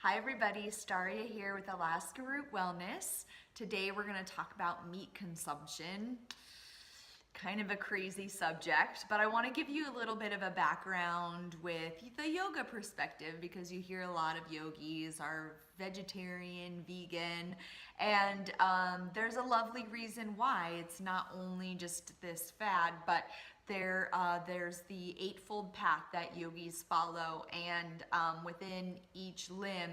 Hi everybody, Staria here with Alaska Root Wellness. Today we're going to talk about meat consumption. Kind of a crazy subject, but I want to give you a little bit of a background with the yoga perspective because you hear a lot of yogis are vegetarian, vegan, and there's a lovely reason why. It's not only just this fad, but there's the eightfold path that yogis follow, and within each limb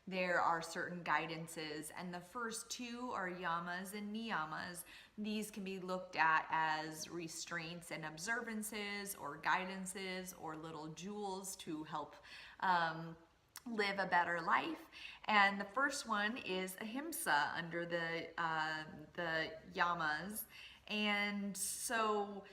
there are certain guidances, and the first two are yamas and niyamas. These can be looked at as restraints and observances or guidances or little jewels to help live a better life. And the first one is ahimsa under the yamas. And so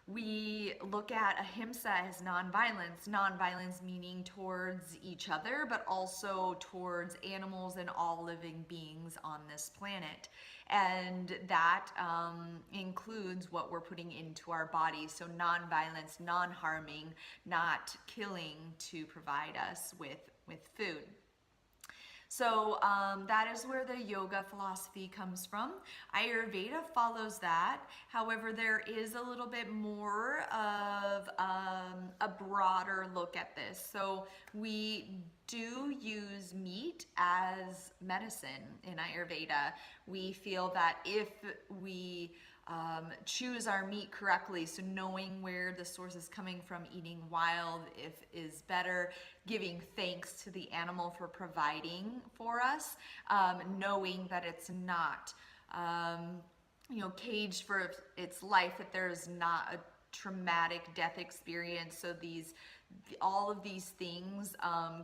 we look at ahimsa as nonviolence. Nonviolence meaning towards each other, but also towards animals and all living beings on this planet. And that includes what we're putting into our bodies. So nonviolence, non-harming, not killing to provide us with food. So that is where the yoga philosophy comes from. Ayurveda follows that. However, there is a little bit more of a broader look at this. So we do use meat as medicine in Ayurveda. We feel that if we choose our meat correctly, so knowing where the source is coming from, eating wild if is better, giving thanks to the animal for providing for us, knowing that it's not caged for its life, that there's not a traumatic death experience. So all of these things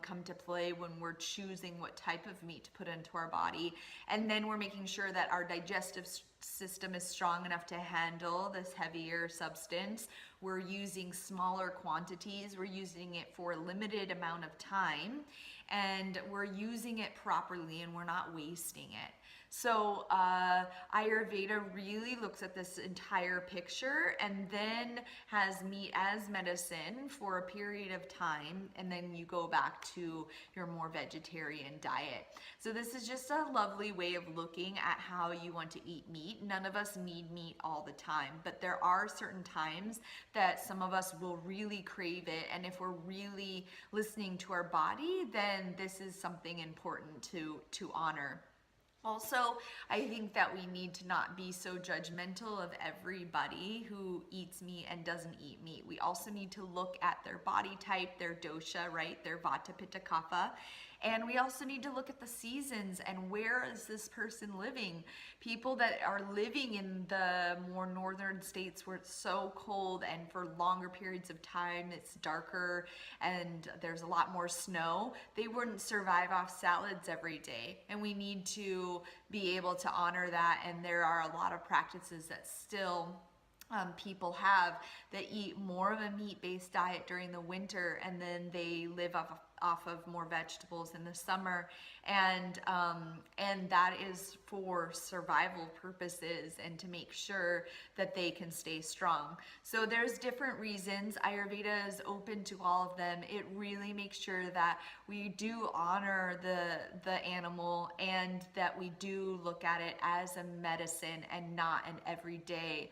come to play when we're choosing what type of meat to put into our body. And then we're making sure that our digestive system is strong enough to handle this heavier substance. We're using smaller quantities. We're using it for a limited amount of time, and we're using it properly, and we're not wasting it. So Ayurveda really looks at this entire picture and then has meat as medicine for a period of time, and then you go back to your more vegetarian diet. So this is just a lovely way of looking at how you want to eat meat. None of us need meat all the time, but there are certain times that some of us will really crave it, and if we're really listening to our body, then this is something important to honor. Also, I think that we need to not be so judgmental of everybody who eats meat and doesn't eat meat. We also need to look at their body type, their dosha, right? Their vata, pitta, kapha. And we also need to look at the seasons and where is this person living. People that are living in the more northern states where it's so cold and for longer periods of time it's darker and there's a lot more snow, they wouldn't survive off salads every day. And we need to be able to honor that, and there are a lot of practices that still people have that eat more of a meat-based diet during the winter, and then they live off of more vegetables in the summer, and that is for survival purposes and to make sure that they can stay strong. So there's different reasons. Ayurveda is open to all of them. It really makes sure that we do honor the animal and that we do look at it as a medicine and not an everyday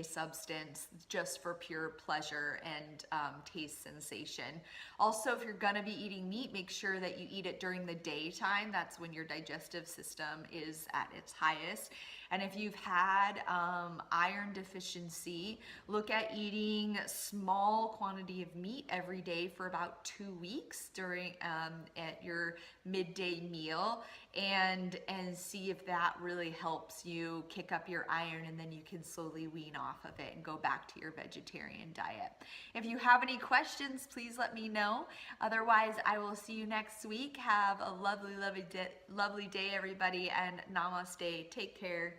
substance just for pure pleasure and taste sensation. Also, if you're gonna be eating meat, make sure that you eat it during the daytime. That's when your digestive system is at its highest. And if you've had iron deficiency, look at eating small quantity of meat every day for about 2 weeks during at your midday meal, and see if that really helps you kick up your iron, and then you can slowly wean off of it and go back to your vegetarian diet. If you have any questions, please let me know. Otherwise, I will see you next week. Have a lovely day, everybody, and namaste. Take care.